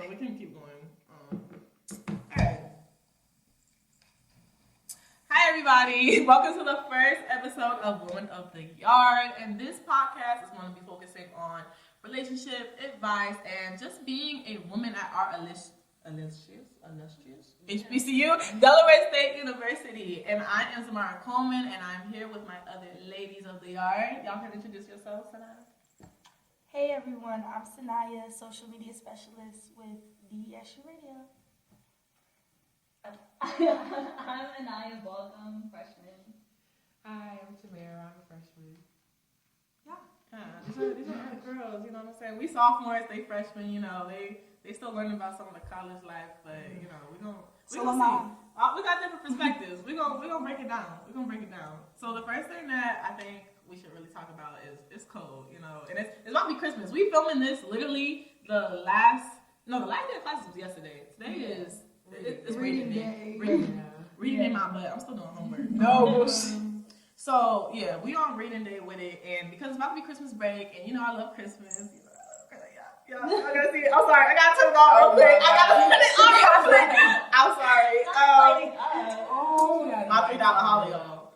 we can keep going. Alright. Hi everybody, welcome to the first episode of Women of the Yard, and this podcast is going to be focusing on relationship advice and just being a woman at our illustrious HBCU, Delaware State University. And I am Xamara Coleman, and I'm here with my other ladies of the yard. Y'all can introduce yourselves, Saniya. Hey everyone, I'm Saniya, social media specialist with DSU Radio. I'm Anaya, welcome, freshman. Hi, I'm Temera, I'm a freshman. These are the girls, you know what I'm saying? We sophomores, they freshmen, you know, they still learning about some of the college life, but you know, we gonna see. We got different perspectives. we gonna break it down. So the first thing that I think we should really talk about is it's cold, you know, and it's about to be Christmas. We filming this literally the last day of classes was yesterday. Today is it's reading day. Reading day my butt. I'm still doing homework. No. So yeah, we on reading day with it, and because it's about to be Christmas break, and you know I love Christmas. Yeah, I gotta see it. I'm sorry, I gotta turn it off real quick. I gotta put it on real quick. I'm sorry. My $3 holly, y'all.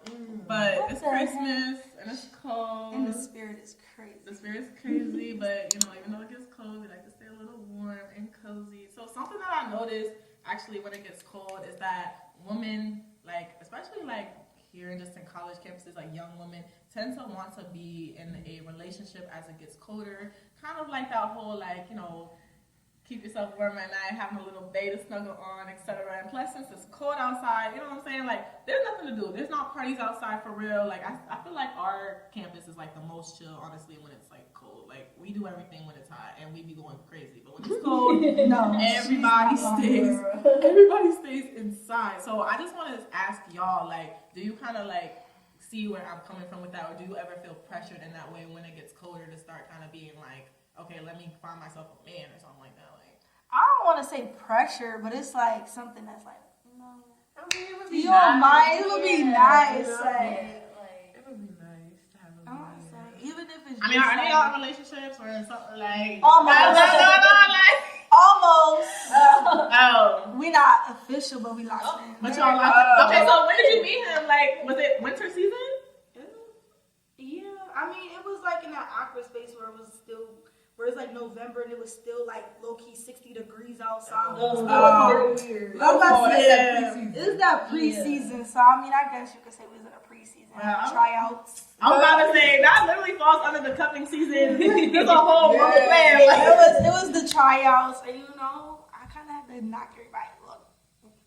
But it's Christmas and it's cold. And the spirit is crazy. The spirit's crazy, but you know, even though it gets cold, we like to stay a little warm and cozy. So something that I noticed actually when it gets cold is that women, like especially like here just in college campuses, like young women tend to want to be in a relationship as it gets colder. Kind of like that whole like, you know, keep yourself warm at night, having a little bay to snuggle on, etc. And plus, since it's cold outside, you know what I'm saying? Like, there's nothing to do. There's not parties outside for real. Like, I feel like our campus is like the most chill, honestly, when it's like cold. Like, we do everything when it's hot, and we be going crazy. But when it's cold, everybody stays inside. So I just want to ask y'all, like, do you kind of like see where I'm coming from with that, or do you ever feel pressured in that way when it gets colder to start kind of being like, okay, let me find myself a man or something like that? Like, I don't want to say pressure, but it's like something that's like, no. I mean, it would be You don't mind? It would be nice. It would be nice to have a man. Even if it's I mean, are they all in relationships or something like? Almost. Almost. Oh. We not official, but we locked in. But y'all locked in. Okay, so when did you meet him? Like, was it winter season? Yeah, I mean, it was like in that awkward space where it's like November and it was still like low key 60 degrees outside. Weird. It's that preseason, so I mean, I guess you could say we was in a preseason tryouts. I was about to say that literally falls under the cuffing season. There's a whole plan. Like, it was the tryouts, and you know, I kind of had to knock everybody. Look,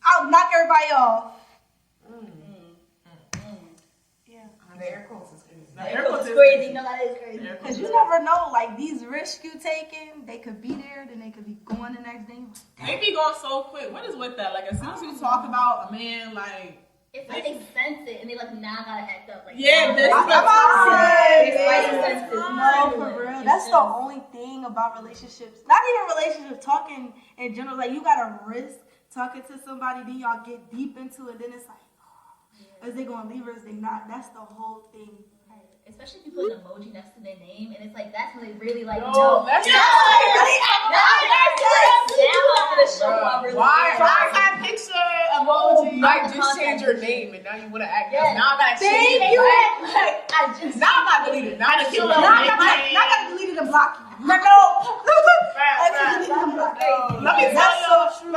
I'll knock everybody off. Yeah. The air quotes is crazy. The air quotes is crazy. No, that is crazy. Because you never know, like these risks you taking, they could be there, then they could be going the next day. they be going so quick. What is with that? Like, as soon as you talk about a man, like. It's like they sense it and they like now gotta act up. Like, Yeah, this is No, for real. That's the only thing about relationships. Not even relationships, talking in general. Like, you gotta risk talking to somebody, then y'all get deep into it, then it's like, is they gonna leave or is they not? That's the whole thing. especially if you put an emoji next to their name, and it's like that's when they really like No, know. that's Why? That picture emoji. I just changed your name, and now you want to act. Yes. Now I gotta change Thank it. you. Now I gotta delete it. Now I gotta kill it. Now I gotta delete it and block you. Let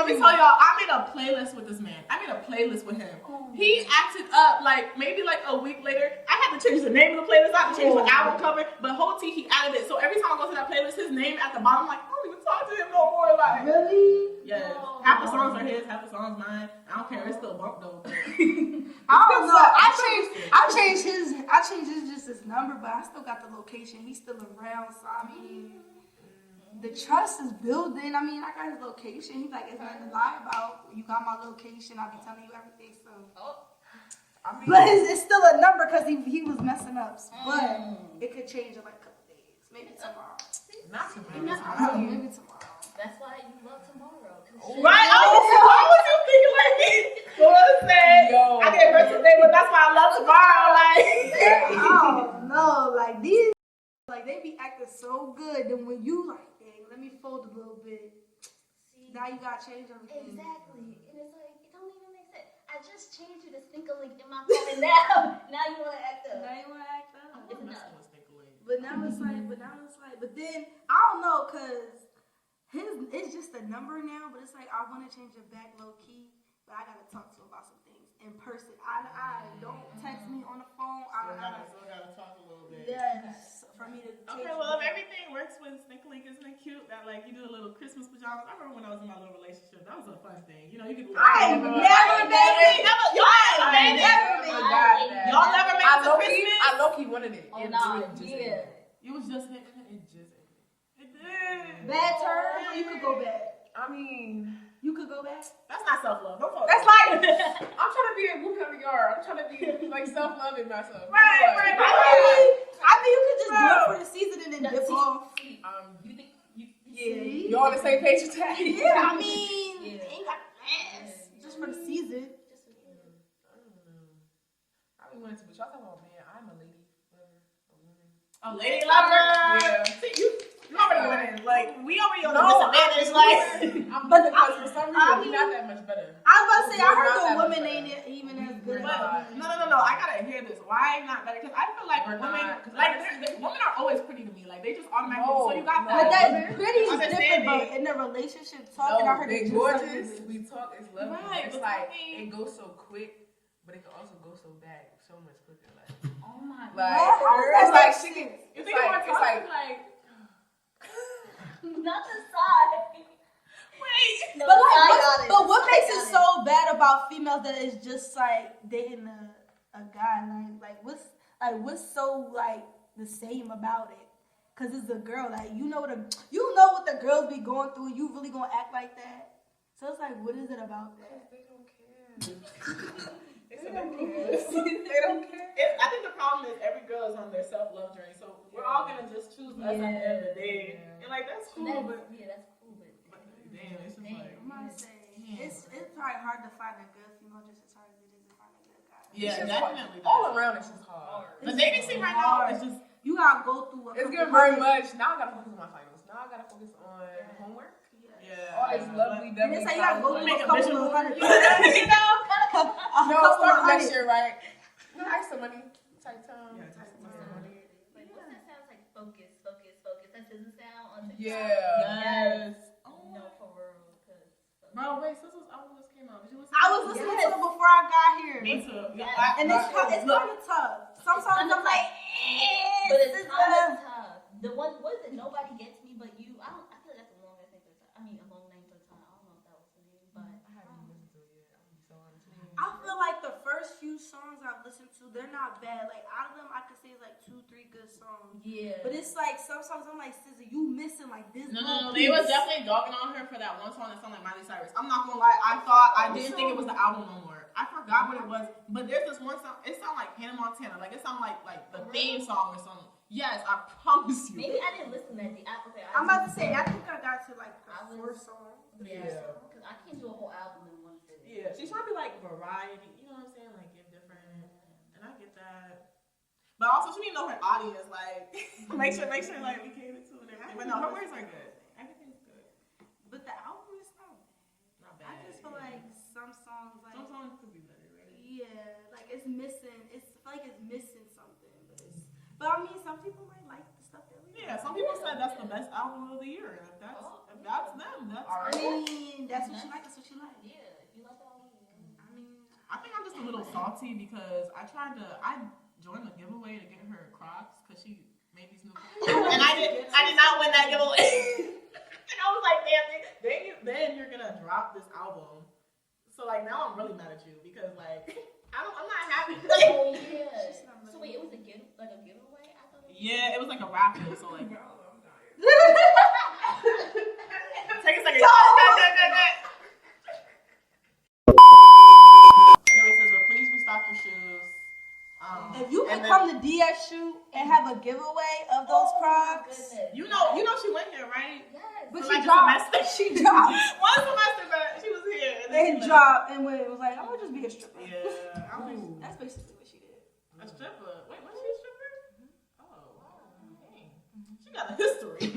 me tell y'all, I made a playlist with this man. I made a playlist with him. He acted up like maybe like a week later. I had to change the name of the playlist. I had to change the album cover. But whole T, he added it. So every time I go to that playlist, his name at the bottom, I'm like, I don't even talk to him no more. Like, Really? yeah. Half the songs are his, half the songs mine. I don't care. It's still bump though. But I don't know. I changed his just his number, but I still got the location. He's still around, so I mean, the trust is building. I mean, I got his location. He's like, it's nothing to lie about. You got my location. I'll be telling you everything. So, but it's still a number because he was messing up. But it could change in like a couple days, maybe tomorrow. not tomorrow. Maybe tomorrow. That's why you love tomorrow. Right? Why was you thinking like me? Well, let's say I gave birth today, but that's why I love tomorrow. Like, I don't know. Like these, like they be acting so good. Then when you like, dang, let me fold a little bit. now you gotta change everything. Exactly. And it's like, it don't even make sense. I just changed you to Stinkalink in my phone, and now you want to act up. Now you wanna act up. It's enough. But now it's like, but then I don't know, cause it's just a number now. But it's like I want to change it back low key, but I gotta talk to him about some things in person. I don't text me on the phone. Still gotta talk a little bit. Yes, for me to. Okay, well, if everything works with Stinklink, isn't it cute that like you do a little Christmas pajamas? I remember when I was in my little relationship, that was a fun thing. You know, you could. I ain't never made it. Y'all never made it to Christmas. I low-key wanted it. Oh, It no, really just yeah. It was just it just it did. Bad turn, or you could go back. I mean, You could go back. That's not self-love. Don't fuck. that's like I'm trying to be a whoop in the yard. I'm trying to be like self-loving myself. Right. I mean, you could just do it for the season and then dip off. You think you? Yeah. You all on the same page with that? Yeah, I mean, Yeah. ain't got ass just for the season. I don't know. I be wanting to, but y'all talking about man. I'm a lady lover, a woman. A lady lover. Yeah. See, you already winning. Like we already on the No, disadvantage. Like. But because for some reason we're not that much better. I was about to say, I We're heard not the that women much ain't better. even as good. We're not. No. I gotta hear this. Why not better? Because I feel like We're women, not. like women are always pretty to me. Like they just automatically. No, So you got But that. that pretty is different, Understanding. but in the relationship talking, I No, heard they it just gorgeous. like We talk is lovely. Right, It's but like talking- it goes so quick, but it can also go so bad so much quicker. Like Oh my god. Like, How does it's that like make she can. sense? You It's think like more it's talking like. Not the side. Wait. No, But the like, side got it. but what The makes side it got so bad about females that it's just like dating a guy? Like what's so like the same about it? Cause it's a girl. Like you know what the girls be going through. And you really gonna act like that? So it's like, what is it about that? They don't care. It's They a don't big care. They don't care. I think the problem is every girl is on their self-love journey, so we're all gonna just choose us at the end of the day, and like that's cool, but that's cool, but damn, it's just like I'm gonna say it's probably hard to find a good female just as hard as it is to find a good guy. yeah, It's just definitely. all around it's just hard. The dating scene right now is just You gotta go through. It's getting very much. Now I gotta focus on my finals. Now I gotta focus on homework. yeah. All this lovely, And it's like you gotta go through Make a a couple vision of board. hundred. You know? No, start next year, right? No, I some money. Tight time. Yeah, tight time. Money. like what's that sounds like focus. That doesn't sound on TikTok. Yeah. Yes. No, for real. Bro, wait, Sizzle's album just came out. Did you listen? I was listening to it before I got here. Me too. Yes. And it's kind of tough. Sometimes I'm like, But it's kind of tough. The one was it? Nobody gets me, but you. I feel like that's a long name for the time. I mean, a long name for the time. I don't know if that was the name, but I haven't even listened to it yet. I'm gonna be so honest with you. I feel like the first few songs I've listened to, they're not bad. Like out of them, I could say like 2-3 good songs. yeah. But it's like some songs I'm like, SZA, you missing like this. No, little they was piece. definitely dogging on her for that one song that sounded like Miley Cyrus. I'm not gonna lie, I didn't think it was the album no more. I forgot what it was, but there's this one song. It sounded like Hannah Montana, like it sounded like the theme song or something. Yes, I promise you. Maybe I didn't listen to that. I'm about to say, I think I got to like the I was- fourth song. Yeah. Because I can't do a whole album in one sitting. Yeah, she's trying to be like variety. You know what I'm saying? Like give different, and I get that. But also, she need to know her audience. Like make sure like we cater to and everything. But no, her words are good. Everything's good. But the album is not bad. Not bad. I just feel like some songs like some songs could be better, right? yeah, like it's missing. I feel like it's missing something. But I mean, some people might like the stuff that we. Yeah, some people said that's the best album of the year. And if that's them, that's. I mean, that's what you like. That's what you like. Yeah, if you like that album. I mean, I think I'm just a little salty because I joined the giveaway to get her Crocs because she made these new Crocs. And I did not win that giveaway. And I was like, damn, then you're gonna drop this album. So like now I'm really mad at you because like I'm not happy. Oh yeah. So wait, it was a giveaway? I thought it was. Yeah, it was like a raffle, so like I'm dying. take a second. Anyway, so please restock your shoes. if you and could then- come to DS shoot and have a giveaway of those Crocs, you know she went here, right? Yes. but For she like a dropped. semester. She dropped. One semester, but she was here. And then And she left. dropped and went. It was like, I'm gonna just be a stripper. Yeah, I mean, That's basically what she did. a stripper. Wait, was she a stripper? Oh, dang. She got a history.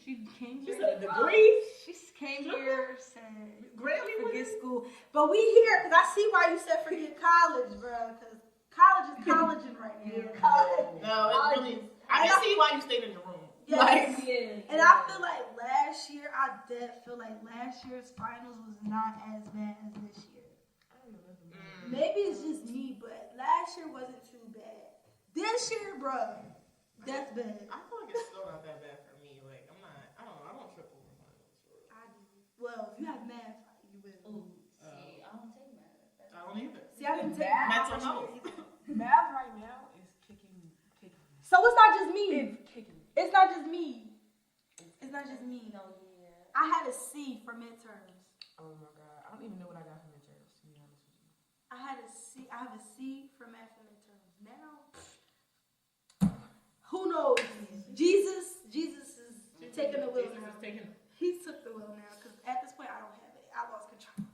She came. She said a degree. She Came here, said Grammy forget school. But we here because I see why you said forget college, bro. Because college is colleging right now. College. No, it's really. I can see why you stayed in your room. Yes. Like, And I feel like last year, last year's finals was not as bad as this year. Maybe it's just me, but last year wasn't too bad. This year, bro, that's bad. I feel like it's still not that bad for me. Like, I don't trip over finals. I do. Well, if you have math, you will. Ooh, see, I don't take math. I don't either. See, I didn't take Mental math. health. Math right now is kicking me. So it's not just me. It's kicking me. It's not just me. It's not just me. No, yeah. I had a C for midterms. Oh my god, I don't even know what I got from midterms, to be honest with you. I have a C for math and midterms. Now, who knows? Jesus is taking the wheel Jesus now. is taking. He took the wheel now because at this point I don't have it. I lost control.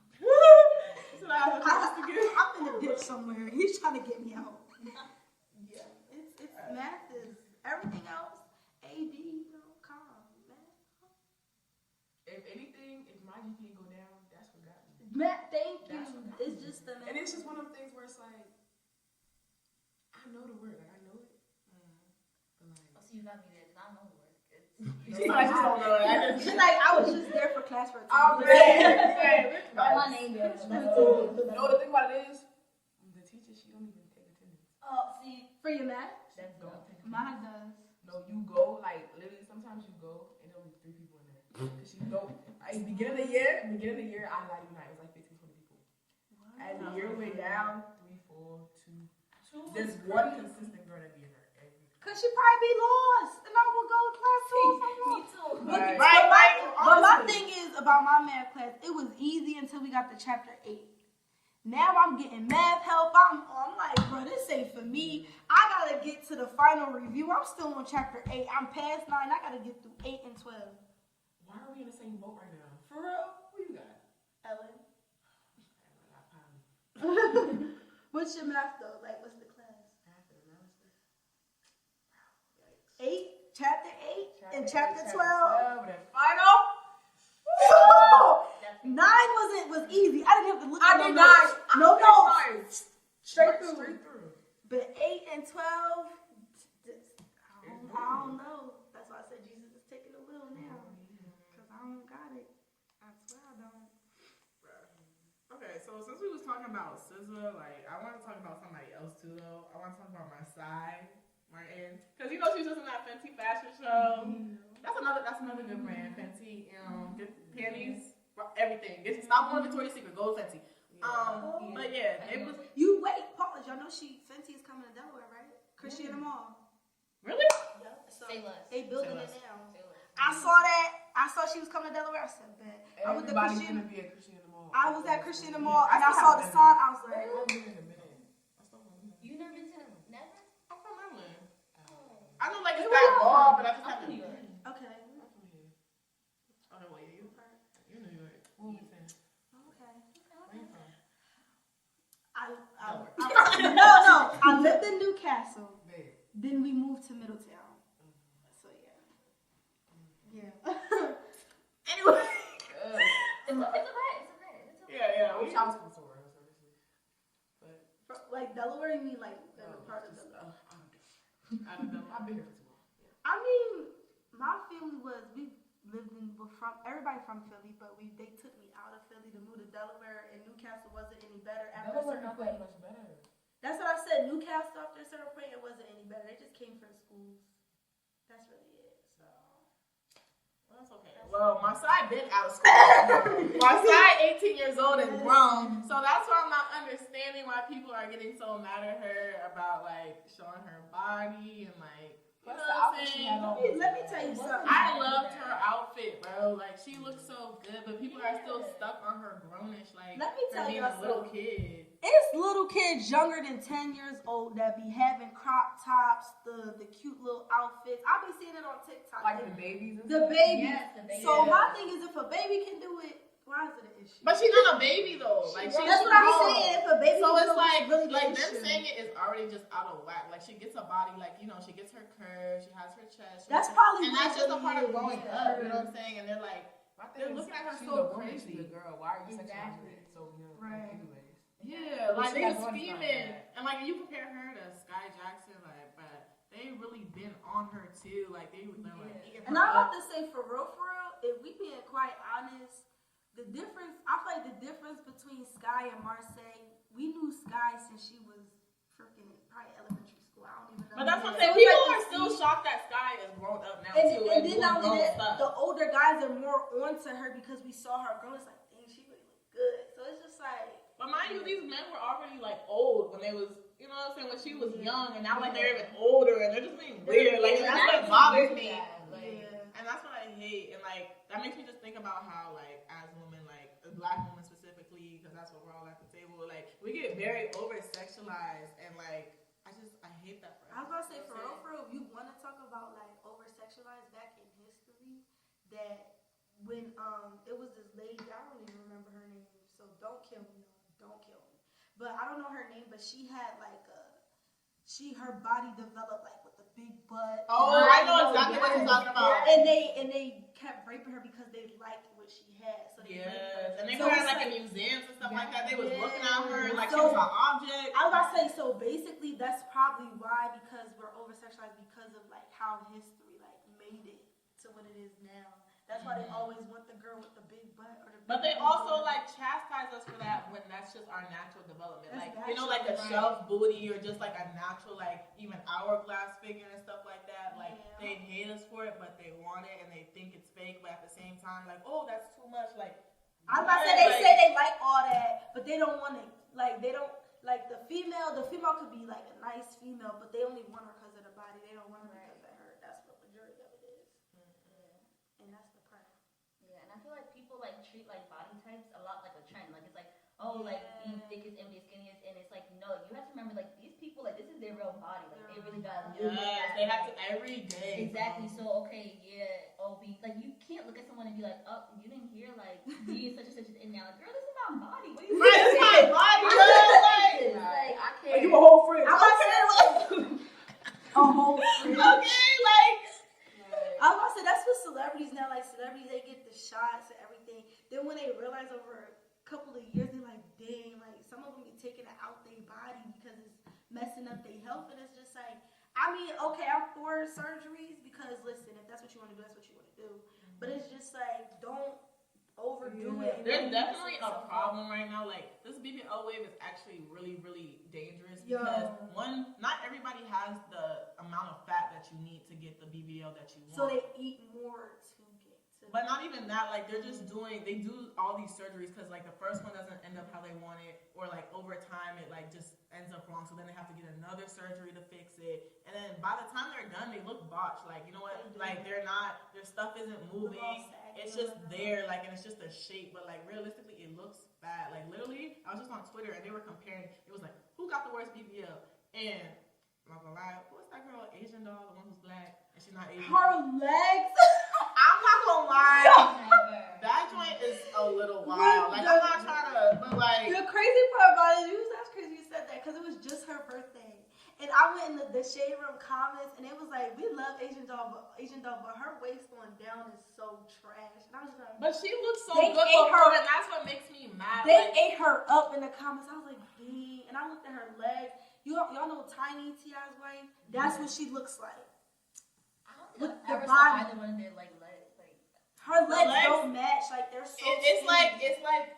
So I have a chance to get. I'm in a ditch somewhere. He's trying to get me out. Yeah, it's math is everything else. A B, calm math. If anything, if my GPA go down, that's what got me. Math, thank you. That's what got It's me. just the math. And it's just one of those things where it's like, I know the word, like I know it. But like, Oh, see, you got me there because I know the word. I just don't know. It's like I was just there for class for a oh time. man, Write my name there. no, the thing about it is, the teacher, she don't even take attendance. Oh, see, for your math, That's Don't dope. take attendance. mine does. No, you go, like, literally, sometimes you go, and there'll be 3 people in there. Because you go, at the beginning of the year, I lied to you, it was like 15, 20 people. As the year went down, 3, 4, 2. There's one consistent girl that be in there every time. Cause she probably be lost, and I will go to class too. Me too. But my thing is about my math class, it was easy until we got to chapter 8. Now I'm getting math help. I'm like, bro, this ain't for me. I gotta get to the final review. I'm still on chapter 8. I'm past 9. I gotta get through 8 and 12. Why are we in the same boat right now? For real? Who you got? Ellen. I got Polly. What's your math though? Like, what's the class? After analysis. 8, chapter 8, and chapter 12. And final. Woo! 9 was easy. I didn't have to look at I no did notes. not. No notes. Straight through. Straight through. But 8 and 12, I don't know. That's why I said Jesus is taking the wheel now. Because I don't got it. I swear I don't. Okay, so since we was talking about SZA, like I want to talk about somebody else too, though. I want to talk about my side, Martin, because you know she's just in that Fenty fashion show. That's another good brand, Fenty. Good panties, everything. Stop going to Victoria's Secret, go to Fenty. But yeah, it was You wait, pause. Y'all know Fenty is coming to Delaware, right? Christiana Mall. really. So Say less. they building Say it less. now. Say less. I saw that. I saw she was coming to Delaware. I said, bet. I went to Everybody's Christiana. gonna be at Christiana Mall. I was at Christiana Mall and I saw the sign. I was like, I've been in a minute. You never been to never? I'm from Maryland. I know like it's Where that you ball, from? but I just I'm haven't. from New York. okay. I'm from here. Okay, well, you New York. Where we from? Okay. Where you from? No. I lived in Newcastle. Bed. Then we moved to Middletown. So yeah. Anyway. It's okay. Yeah. Which house was for us, obviously. But Like Delaware, you mean like every part of Delaware? I don't know. I've been here too long. I mean, my family everybody from Philly, but they took me out of Philly to move to Delaware, and Newcastle wasn't any better after a Delaware certain not point. that much better. That's what I said. Newcastle after a certain point, it wasn't any better. They just came for the schools. That's really it. So. Well, that's okay. Well, my side been out of school. My side 18 years old and grown. So that's why I'm not understanding why people are getting so mad at her about like showing her body and like. You know what I'm saying? Let me tell you something. I loved her outfit, bro. Like she looked so good, but people are still stuck on her grownish, like Let me tell being y'all a little something. kid. It's little kids younger than 10 years old that be having crop tops, the cute little outfits. I be seeing it on TikTok. Like the babies and The stuff? baby. Yes, the baby. So my thing is, if a baby can do it, why is it an issue? But she's not a baby though. Like she's That's what I'm grown. saying. If a baby So can it's do it, like really them an issue. saying it is already just out of whack. Like she gets a body, like she gets her curves, she has her chest. That's probably and what that's just a really part of is, growing yeah. up. You know what I'm saying? And they're like My thing They're is, looking at her she's so a woman, crazy. she's a girl. Why are you Exactly. sexualizing it so young? Right. Anyways. Yeah, What like she they got was going for scheming, her? and like you compare her to Sky Jackson, like, but they really been on her too. Like they're like eating And her I'm up. about to say, for real, if we being quite honest, the difference, I feel like the difference between Sky and Marseille, we knew Sky since she was freaking probably elementary school. I don't even know. But that's what I'm So saying. it's People like are the still speed- shocked that Sky is grown up now And, too, and and then doing not only grown that, stuff. the older guys are more onto her because we saw her grow. It's like, dang, she really look good. So it's just like. But mind you, these men were already like old when they was, you know what I'm saying, when she was young, and now like they're even older and they're just being weird. Like and that's what bothers me. And that's what I hate. And like that makes me just think about how like as women, like Black women specifically, because that's what we're all at the table. Like we get very over sexualized, and like I hate that. I was gonna say, for real, if you want to talk about like over sexualized back in history, that when it was this lady, I don't even remember her name, so don't kill me, don't kill me. But I don't know her name, but she had like her body developed like with a big butt. Oh, I know exactly what you're talking about. And they kept raping her because they liked what she had. So they raped her. Yes, and they So put her it's like in like- museums and stuff like that. They was Yeah. looking at her like So- she was an object. I was about to say, so basically that's probably why, because we're over sexualized because of like how history like made it to what it is now. That's why they always want the girl with the big butt or the big But they booty. also like chastise us for that when that's just our natural development. That's Like you know, like a natural, shelf booty or just like a natural like even hourglass figure and stuff like that. Like Yeah. they hate us for it, but they want it and they think it's fake. But at the same time, like oh, that's too much. Like I'm about to say like, say they like all that, but they don't want it. Like they don't like the female. The female could be like a nice female, but they only want her because of the body. They don't want her because of her. That's what majority of it is. And that's the part. Yeah, and I feel like people like treat like body types a lot like a trend. Like it's like, oh, like being thickest and being skinniest, and it's like no, you have to remember like these people like this is their real body. Like they really got yes, they have to every day. Exactly. So okay, yeah, like you can't look at someone and be like, oh, you didn't hear like me and such is in now. Like, girl, this is my body. What do you Right, it's my body, girl. Like I Are can't. you a whole friend? I'm about to say a whole fridge. Okay, like. I was about to say that's what celebrities now. Like celebrities, they get the shots and everything. Then when they realize over a couple of years, they're like, dang, like some of them be taking it out their body because it's messing up their health. And it's just like, I mean, okay, I'm for surgeries because listen, if that's what you want to do, that's what you want to do. But it's just like, don't overdo it. And There's then definitely mess a yourself problem up. right now. Like this BBL wave is actually really, really dangerous Yo. because one, not everybody has the amount of fat that you need to get the BBL that you want. So they eat more to get to. But not even that, like they're just they do all these surgeries because like the first one doesn't end up how they want it, or like over time it like just ends up wrong. So then they have to get another surgery to fix it, and then by the time they're done, they look botched. Like you know what? Like their stuff isn't moving. It's just there, like, and it's just a shape. But like realistically, it looks bad. Like literally, I was just on Twitter and they were comparing. It was like who got the worst BBL, and I'm not gonna lie, what's that girl, Asian doll, the one who's black and she's not Asian? Her legs. I'm not gonna lie. That joint is a little wild. Like, I'm not trying to, but like. The crazy part about it, that's crazy you said that, because it was just her birthday. And I went in the Shade Room comments, and it was like, we love Asian doll, but her waist going down is so trash. And I was just like, But she looks so They good ate before, her- and that's what makes me mad. they Like, ate her up in the comments. I was like, dang. And I looked at her legs. Y'all know Tiny, T.I.'s wife? That's what she looks like. I don't With think the I've ever body. saw either one of their like legs. Like Her legs legs- don't match. Like, they're so it's like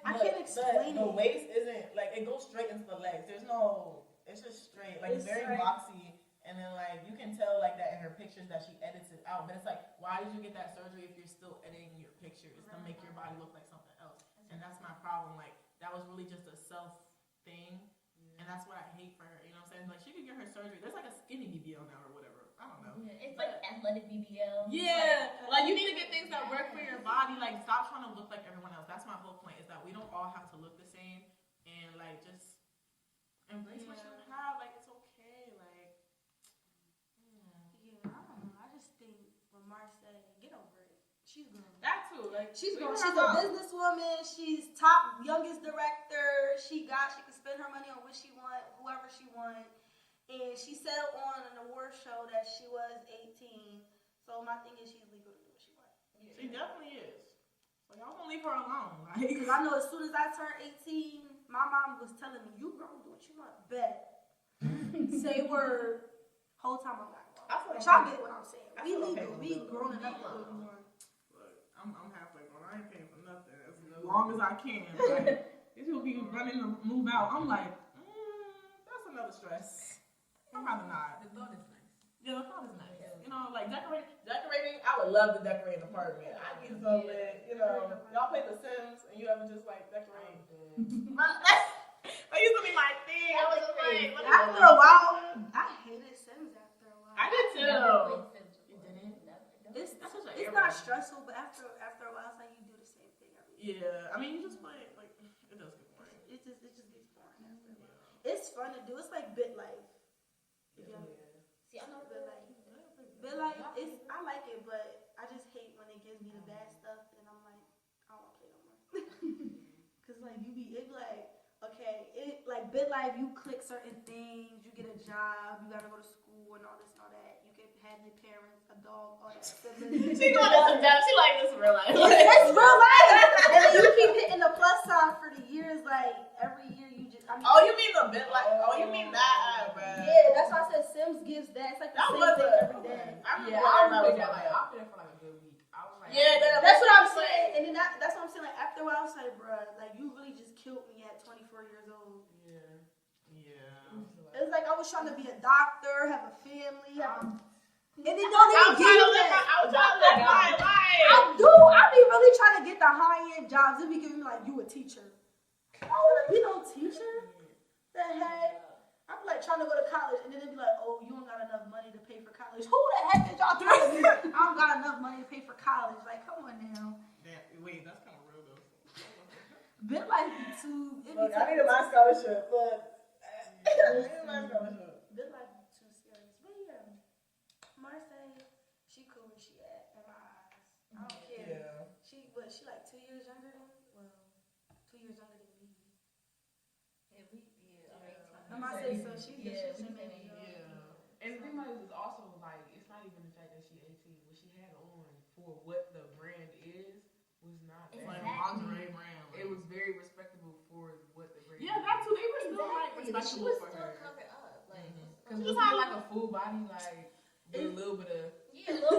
I can't explain the it. waist isn't like it goes straight into the legs. There's no, it's just straight. Like it's It's very straight. boxy, and then like you can tell like that in her pictures that she edits it out. But it's like, why did you get that surgery if you're still editing your pictures to make your body look like something else? And that's my problem. Like that was really just a self thing, and that's what I hate for her. You know what I'm saying? Like she could get her surgery. There's like a skinny BBL now or whatever. I don't know. yeah, it's like athletic BBL. Yeah, like you need to get things that work for your body. Like stop trying to look like everyone else. That's my whole point. Is that we don't all have to look the same, and like just embrace what you have. Like it's okay. Like Yeah, I don't know. I just think when Marseille, get over it. She's grown. that too. Like She's leave grown. her She's a alone. businesswoman. She's top youngest director. She can spend her money on what she want, whoever she want. And she said on an award show that she was 18. So my thing is she's legal to do what she wants. She definitely is. So Y'all gonna leave her alone. Like, because I know as soon as I turned 18, my mom was telling me, "You grown, do what you want." Bet. Say word. Whole time I'm like, y'all get what I'm saying. We legal. We grown enough to do what we want. Look, I'm halfway grown. I ain't paying for nothing as long as I can. Like, these people be running to move out. I'm like, that's another stress. I'd rather not. The thought is nice. Yeah, the thought is nice. You know, like decorating. I would love to decorate an apartment. I'd be so lit. You know, y'all play The Sims and you ever just like decorate. That used to be my thing. I was just like, After a while, I hated Sims after a while. I did too. You didn't? It's not stressful, but after a while, it's like you do the same thing every day. Yeah, I mean, you just play like it does get boring. It just gets boring after a while. It's fun to do. It's like bit life. Yeah. See, I know Bit life. Bit life. I like it, but I just hate when it gives me the bad stuff, and I'm like, I don't want to play no more. Cause like it be like, okay, like bit life. You click certain things. You get a job. You gotta go to school and all this and all that. You can have your parents, a dog, all that. She going into depth. She like this real life. It's real life. And then you keep hitting the plus sign for the years. Like every year you just. Oh, you mean the bit like? Oh, you mean that, bro? Yeah, that's why I said Sims gives that. It's like the same thing every day. I remember I that. played that for like a good week. I was like, That's what I'm saying. And then that's what I'm saying. Like after a while, I was like, bruh, like you really just killed me at 24 years old. Yeah. It was like I was trying to be a doctor, have a family, and it don't even give you that. I was trying to live my life. I be really trying to get the high end jobs. It be giving me like, you a teacher. I don't want to be no teacher. The heck? I'm like trying to go to college, and then they be like, oh, you don't got enough money to pay for college. Who the heck did y'all tell me I don't got enough money to pay for college? Like, come on now. Damn, wait, that's kind of real though. Bit like too. Look, I needed my scholarship. Look, I needed my scholarship. Bit like too serious. But yeah, Marseille, she cool where she at in my eyes. I don't care. Yeah. She like 2 years younger than 2 years younger than me. I'm not saying so. She's maybe. Yeah. And the thing about it is also like it's not even the fact that she's 18. What she had on for what the brand is was not. It's bad. like a lingerie brand. It was very respectable for what the brand. Yeah, that too. They were still like respectable for her. Covered up, like. Because it was like a full body, like with a little bit of. Yeah, a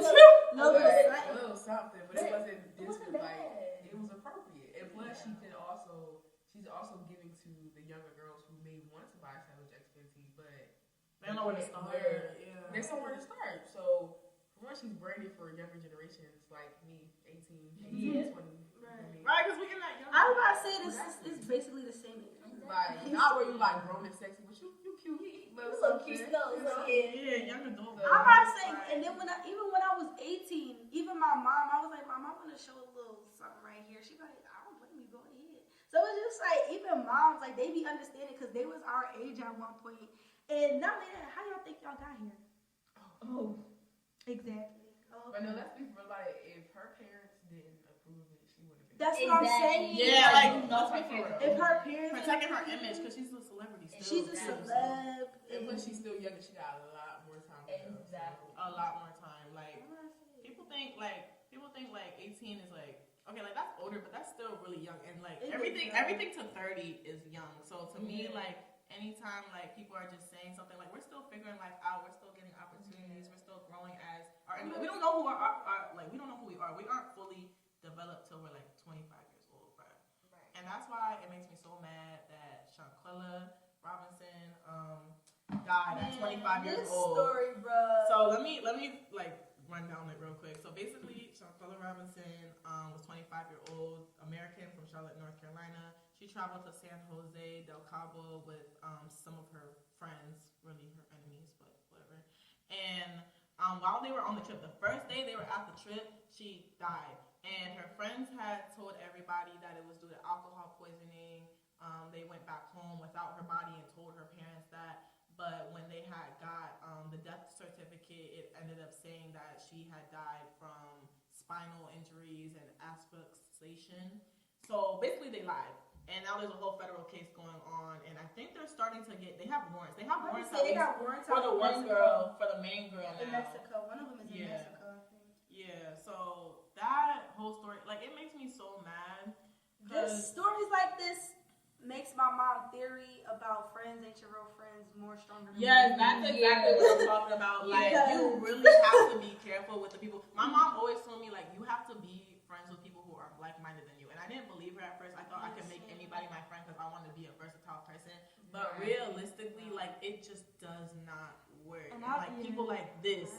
little something, but it wasn't. It was appropriate, and plus she's also giving to the younger girls who may want to buy Savage X Fenty, but they don't know where to start. Yeah. There's somewhere to start. So for one, she's branded for younger generations like me, 18, 20. Right, because we in that young. I was about to say this is basically the same age. Like not where you like grown and sexy, but you cute, but so cute still. Yeah, young adult. I'm about to say, and then when I was 18, even my mom, I was like, Mom, I want to show a little something right here. She's like, I don't blame you, go ahead. So it's just like, even moms, like they be understanding because they was our age at one point. And not only that, how y'all think y'all got here? Oh. Exactly. Oh, but no, let's be real about it. If her parents didn't approve it, she would have been. That's what I'm saying. Yeah, like let's be for real. If her parents protecting her image because she's a celebrity still. She's a celeb. And when she's still younger, she got a lot more time. Exactly. A lot more time. Like people think like 18 is like okay, like that's older, but that's still really young. And like everything to 30 is young. So to me, like anytime like people are just saying something like we're still figuring life out, we're still getting opportunities, we're still growing as our. We don't know who we don't know who we are. We aren't fully developed till we're like 25 years old, right? And that's why it makes me so mad that Shanquella Robinson died at 25 years old. Story, bro. So let me like run down it real quick. So basically, Shanquella Robinson was 25-year-old American from Charlotte, North Carolina. She traveled to San Jose del Cabo with some of her friends, really her enemies, but whatever. And while they were on the trip, the first day they were at the trip, she died. And her friends had told everybody that it was due to alcohol poisoning. They went back home without her body and told her parents that. But when they had got the death certificate, it ended up saying that she had died from spinal injuries and asphyxiation. So basically they lied. And now there's a whole federal case going on. And I think they're starting to they have warrants. They got warrants for the one girl, for the main girl in now. Mexico. One of them is in Mexico, I think. Yeah, so that whole story, like, it makes me so mad. Stories like this makes my mom theory about friends ain't your real friends more stronger. Yes, that's exactly what I'm talking about. Like, you really have to be careful with the people. My mom always told me, like, you have to be friends with people who are like-minded than you. And I didn't believe her at first. I thought I could make anybody my friend because I wanted to be a versatile person. But realistically, like, it just does not work. And like, people like this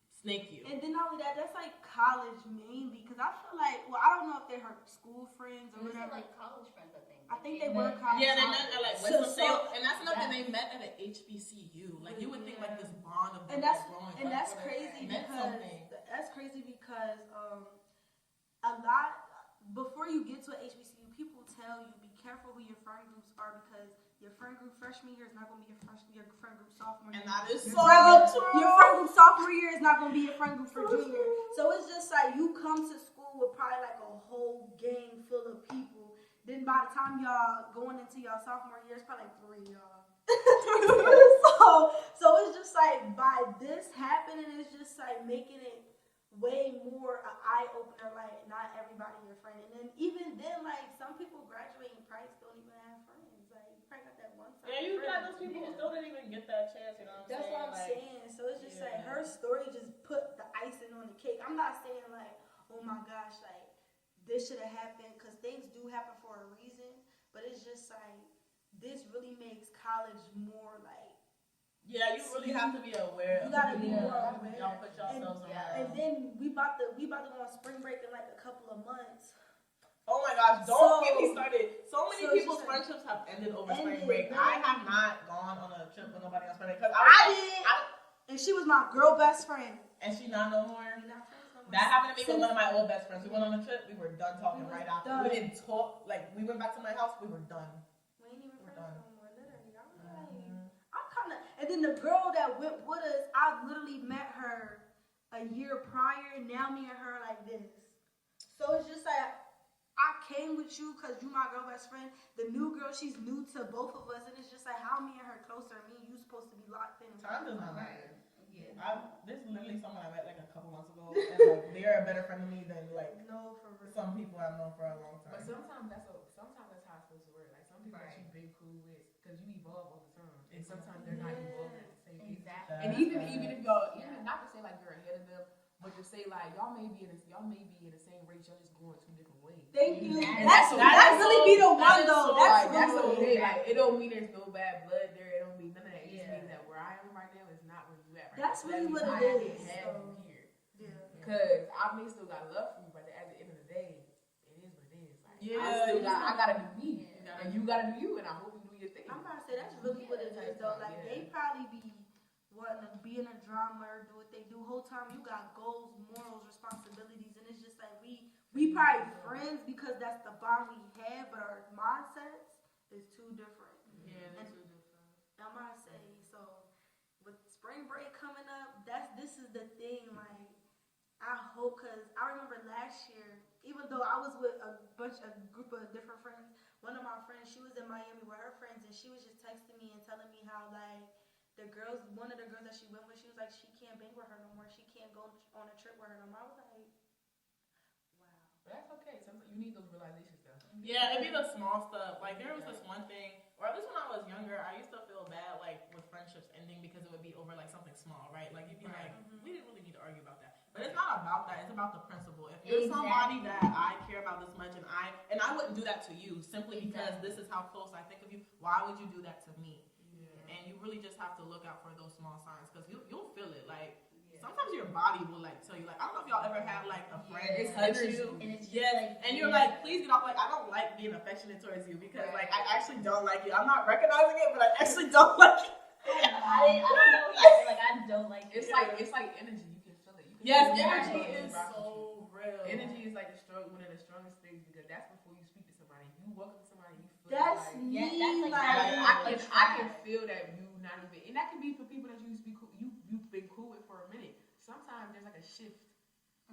snake you. And then not only that, that's like college mainly, because I feel like, well, I don't know if they're her school friends or whatever. Like college friends, I think they were college. Yeah, they met at like Winston-Salem, and that's another thing. They met at an HBCU. Like, you would think like this bond of growing. And that's crazy because a lot before you get to an HBCU, people tell you be careful who your friend groups are because your friend group freshman year is not going to be your friend group sophomore year. And that is so true. Your friend group sophomore year is not going to be your friend group for junior. So it's just like you come to school with probably like a whole gang full of people. Then by the time y'all going into y'all sophomore year, it's probably like 3 of y'all. so it's just like by this happening, it's just like making it way more an eye opener. Like not everybody your friend, and then even then, like some people graduate and probably don't even have friends. Like you probably got that one. Yeah, you got those people who still didn't even get that chance. You know what I'm saying? That's what I'm saying. So it's just like her story just put the icing on the cake. I'm not saying like, oh my gosh, like this should have happened because things do happen for a reason. But it's just like this really makes college more like. Yeah, you really have to be aware. You gotta be more aware. Y'all put yourselves around. And then we about to go on spring break in like a couple of months. Oh my gosh, don't get me started. So many people's friendships have ended over spring break. I have not gone on a trip with nobody on spring break because I did. And she was my girl best friend. And she not no more. That happened to me with one of my old best friends. We went on a trip. We were done talking right after. We didn't talk. Like we went back to my house. We were done. We ain't even friends no more. Literally, I'm kind of. And then the girl that went with us, I literally met her a year prior. Now me and her like this. So it's just like I came with you because you my girl best friend. The new girl, she's new to both of us, and it's just like how me and her closer. Me and you supposed to be locked in. Time does not matter. This is literally someone I met like a couple months ago, and like they're a better friend to me than like some people I've known for a long time. But sometimes that's how it's supposed to work. Like some people that you've been cool with, because you evolve all the time, and sometimes they're not evolving at the same pace. Exactly. And even if y'all, even not to say like you're ahead of them, but to say like y'all may be in the same race, y'all just going 2 different ways. Thank you. And that's really be the one though. That's okay. Like it don't mean there's no bad blood there. It don't mean none of that. It just means that where I am right now is not where you at right now. That's really what it is. Because I may still got love for you, but at the end of the day, it is what it is. Like, I gotta do me, and you gotta do you, and I hope you do your thing. I'm about to say that's really what it is though. Like they probably be wanting to be in a drama, do what they do. Whole time you got goals, morals, responsibilities, and it's just like we probably friends because that's the bond we have, but our mindsets is too different. Yeah, they're too different. I'm about to say so. With spring break coming up, this is the thing. Like I hope, cause I remember last year, even though I was with a group of different friends, one of my friends, she was in Miami with her friends, and she was just texting me and telling me how like one of the girls that she went with, she was like she can't bang with her no more, she can't go on a trip with her no more. I was like, wow. But that's okay. Sometimes you need those realizations though. Yeah, it'd be the small stuff. Like there was this one thing, or at least when I was younger, I used to feel bad like with friendships ending because it would be over like something small, right? Like you'd be like, we didn't really need to argue about that. But it's not about that. It's about the principle. If you're somebody that I care about this much, and I wouldn't do that to you simply because this is how close I think of you. Why would you do that to me? Yeah. And you really just have to look out for those small signs because you'll feel it. Like sometimes your body will like tell you. Like I don't know if y'all ever had like a friend touch you. And you're like, please get off. Like I don't like being affectionate towards you because like I actually don't like you. I'm not recognizing it, but I actually don't like you. I don't know yet. Like I don't like it. It's like energy. Yes, energy is so real. Energy is like one of the strongest things because that's before you speak to somebody. You walk up to somebody, you feel that's like, me. That's like I can feel that you not even, and that can be for people that you used to be cool, you've been cool with for a minute. Sometimes there's like a shift,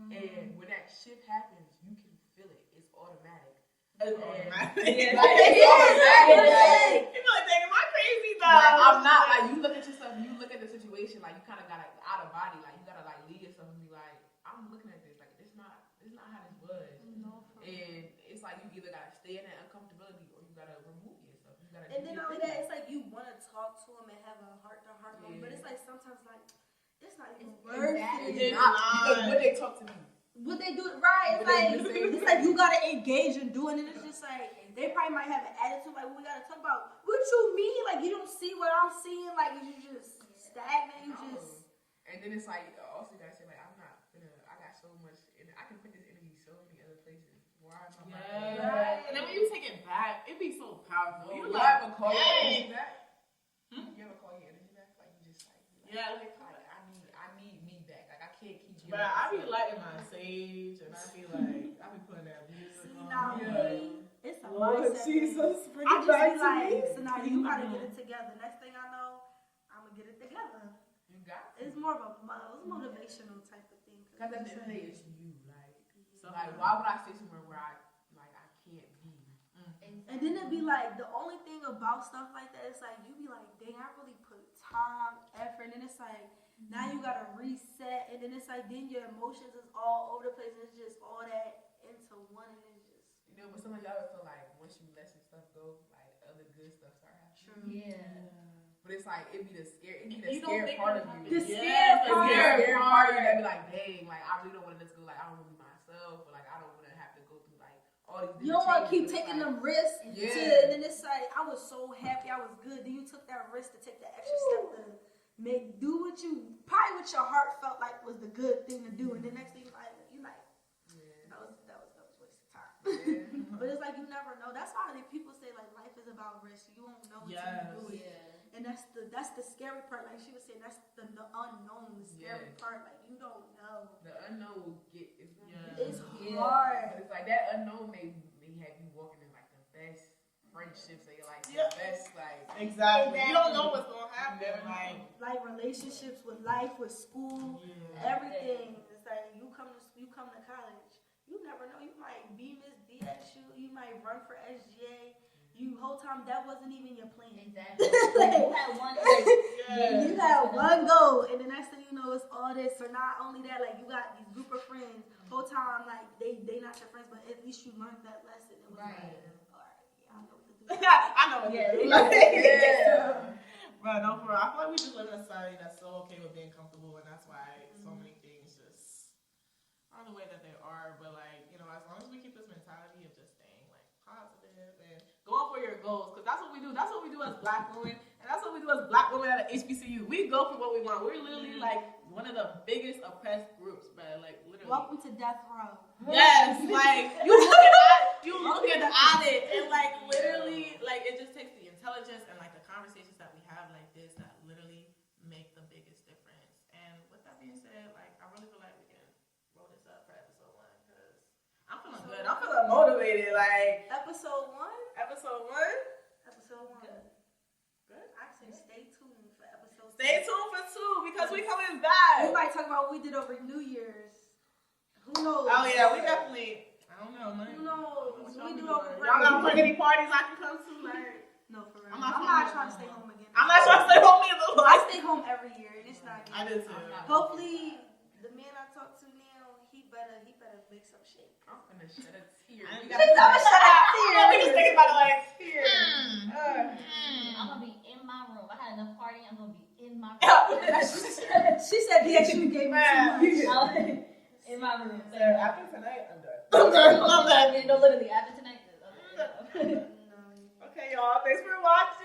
and when that shift happens, you can feel it. It's automatic. It's automatic. Yeah, like, it's automatic. People are thinking, am I crazy though? Like, I'm not. Like you look at yourself, you look at the situation, like you kind of got out of body, like you gotta like leave yourself and be like, I'm looking at this, like it's not how this And then all that, it's like you want to talk to them and have a heart-to-heart moment, but it's like sometimes like it's not even worth it. It's not because when they talk to me. Would they do it right? It's like you gotta engage in doing it. It's just like they probably might have an attitude like we gotta talk about what you mean. Like you don't see what I'm seeing. Like you just stagnant. You just. And then it's like also you gotta say like I got so much. I can put this energy so many other places. Why am I? Yeah. And then when you take it back, it be so powerful. You You ever like, call your energy back? You ever call your energy back? Like you just like yeah, like. I need me back. Like I can't keep giving. But I be lighting my sage, and I be like, I be putting that music See, on. now me, it's a Lord mindset. Jesus, bring I it just back be to like, me. so now you gotta get it together. Next thing I know, I'm gonna get it together. You got to. It's more of a motivational type of thing. Because at the end of the day, it's you. Like, So, like why would I stay somewhere where I can't be? And then it'd be like the only thing about stuff like that is like you be like, dang, I really put time, effort, and then it's like now you gotta reset, and then it's like then your emotions is all over the place, and it's just all that into one, and it's just But some of y'all feel like once you let some stuff go, like other good stuff start happening. true. Yeah. But it's like it be the You scared don't part of think you. The scared The part. scared part of you that be like, dang, like I really don't want to let this go. Like I don't want to be myself, but like I don't want to have to go through like all these. You don't want to keep changes. taking Like, them risks, Yeah. and then it's like I was so happy, I was good. Then you took that risk to take that extra step to do what you probably what your heart felt like was the good thing to do, and the next thing you like yeah. that was wasted time. Yeah. But it's like you never know. That's why people say like life is about risk. You won't know until you do it. Yeah. And that's the scary part. Like she was saying, that's the unknown, the scary part. Like you don't know. The unknown it's hard. But it's like that unknown may have you walking in like the best friendships of your life. Yeah. The best like Exactly. You don't know what's gonna happen. Like relationships with life, with school, everything. It's like you come to college. You never know. You might be Miss DSU. You might run for SGA. You whole time that wasn't even your plan. Exactly. Like you had one. You had one goal, and the next thing you know, it's all this. Or not only that, like you got these group of friends. Whole time, like they not your friends, but at least you learned that lesson. It was like, all right, yeah, I know what to do. I know what to do. yeah. But no, for real, I feel like we just live in a society that's so okay with being comfortable, and that's why so many things just are the way that they are. But like, as long as we keep this mentality of just staying like positive and going for your goals, because that's what we do. That's what we do as Black women, and that's what we do as Black women at HBCU. We go for what we want. We're literally like one of the biggest oppressed groups, but like literally. Welcome to death row. Yes, like you looking at it, and like literally, like it just takes the intelligence and like the conversations that we have like this that literally make the biggest difference. And with that being said, like I really feel like we can roll this up for episode 1 because I'm feeling good. I'm feeling motivated. Like Episode 1. episode 1. Episode 1. Good. I say stay tuned for episode 2. Stay tuned for 2 because we coming back. We might talk about what we did over New Year's. Who knows? Oh yeah, we definitely. I don't know, man. Who knows? What We do y'all over doing? Y'all got any parties I can come to? Like, no, for real. I'm I'm not not trying to stay home again. I'm not trying to stay home either. I stay home every year, and it's not. I do too. Hopefully, the man I talk to now, he better make some shake. I'm gonna shed a tear. I'm She's gonna shut up Yeah, we just thinking about it like here. I'm gonna be in my room. I had enough party. I'm gonna be in my room. She said the extra gave me too much. In my room. So after tonight, I'm done. I'm done. No, literally after tonight. Okay. Okay, y'all. Thanks for watching.